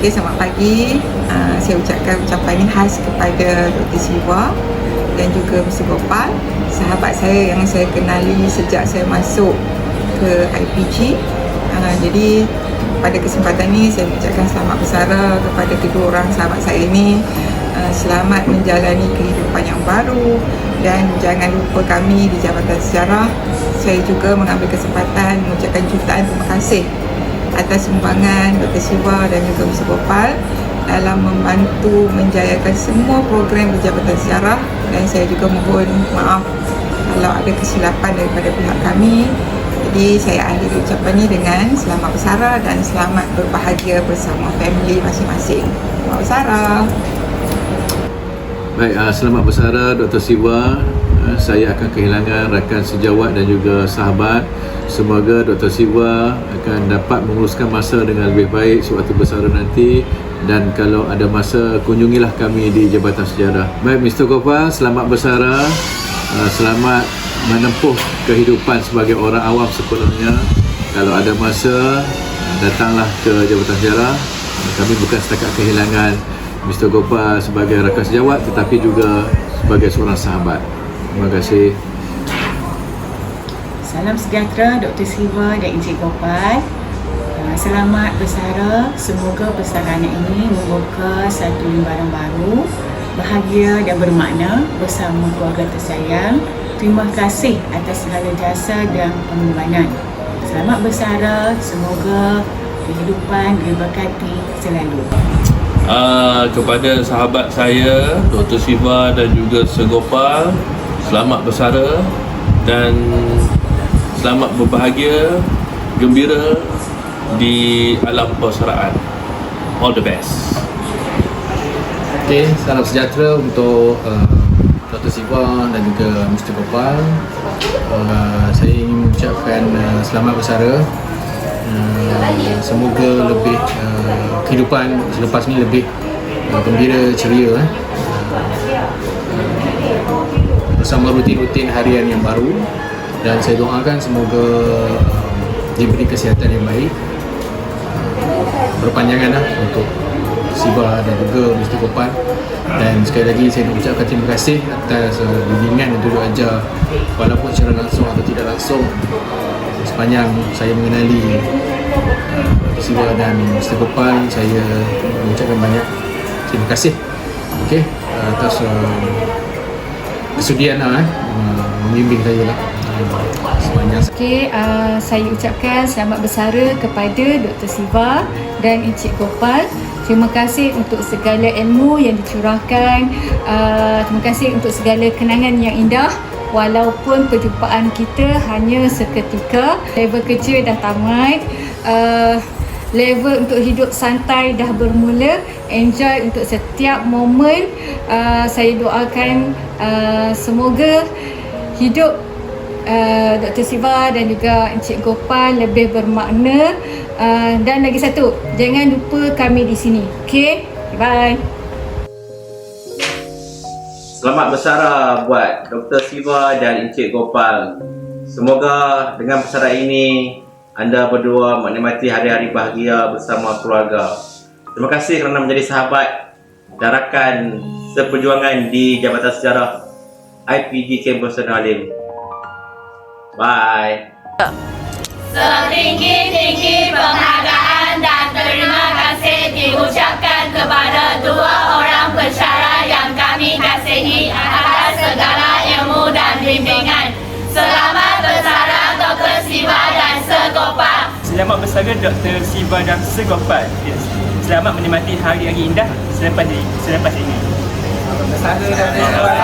Okay, selamat pagi. Saya ucapkan ucapan ini khas kepada Dr. Siva dan juga Mr. Gopal, sahabat saya yang saya kenali sejak saya masuk ke IPG. Jadi pada kesempatan ini saya ucapkan selamat bersara kepada kedua orang sahabat saya ini. Selamat menjalani kehidupan yang baru dan jangan lupa kami di Jabatan Sejarah. Saya juga mengambil kesempatan mengucapkan jutaan terima kasih atas sumbangan Dr. Siva dan juga Mr. Gopal dalam membantu menjayakan semua program di Jabatan Sejarah, dan saya juga mohon maaf kalau ada kesilapan daripada pihak kami. Jadi saya akhiri ucapan ini dengan selamat bersara dan selamat berbahagia bersama family masing-masing. Selamat bersara. Baik, selamat bersara Dr. Siva. Saya akan kehilangan rakan sejawat dan juga sahabat. Semoga Dr. Siva akan dapat menguruskan masa dengan lebih baik sewaktu bersara nanti, dan kalau ada masa kunjungilah kami di Jabatan Sejarah. Baik, Mr. Gopal, selamat bersara. Selamat menempuh kehidupan sebagai orang awam sepenuhnya. Kalau ada masa, datanglah ke Jabatan Sejarah. Kami bukan setakat kehilangan Mr. Gopal sebagai rakan sejawat, tetapi juga sebagai seorang sahabat. Terima kasih. Salam sejahtera Dr. Siva dan Encik Gopal. Selamat bersara. Semoga bersara anak ini membuka satu lembaran baru, bahagia dan bermakna bersama keluarga tersayang. Terima kasih atas segala jasa dan pengorbanan. Selamat bersara. Semoga kehidupan diberkati selalu. Kepada sahabat saya Dr. Siva dan juga Sir Gopal, selamat bersara dan selamat berbahagia, gembira di alam persaraan. All the best. Okay, salam sejahtera untuk Dr. Siva dan juga Mr. Gopal. Saya ingin mengucapkan selamat bersara. Semoga lebih kehidupan selepas ni lebih gembira, ceria, bersama rutin-rutin harian yang baru, dan saya doakan semoga diberi kesihatan yang baik, berpanjangan untuk Siva dan juga Mr. Gopal. Dan sekali lagi saya nak ucapkan terima kasih atas bimbingan dan tunjuk ajar, walaupun secara langsung atau tidak langsung, sepanjang saya mengenali Siva dan Mr. Gopal. Saya mengucapkan banyak terima kasih atas kesudian membimbing saya sepanjang. Saya ucapkan selamat bersara kepada Dr. Siva dan Encik Gopal. Terima kasih untuk segala ilmu yang dicurahkan. Terima kasih untuk segala kenangan yang indah. Walaupun perjumpaan kita hanya seketika, level kerja dah tamat, level untuk hidup santai dah bermula. Enjoy untuk setiap momen. Saya doakan semoga hidup Dr. Siva dan juga Encik Gopal lebih bermakna. Dan lagi satu, jangan lupa kami di sini. Okay, bye. Selamat bersara buat Dr. Siva dan Encik Gopal. Semoga dengan bersara ini anda berdua menikmati hari-hari bahagia bersama keluarga. Terima kasih kerana menjadi sahabat dan rakan seperjuangan di Jabatan Sejarah IPG Kampus Sdn Halim. Bye. Salam tinggi, tinggi Selamat bersara Dr. Siva dan Segopal. Selamat menikmati hari-hari indah selepas ini. Bersara Dr. Siva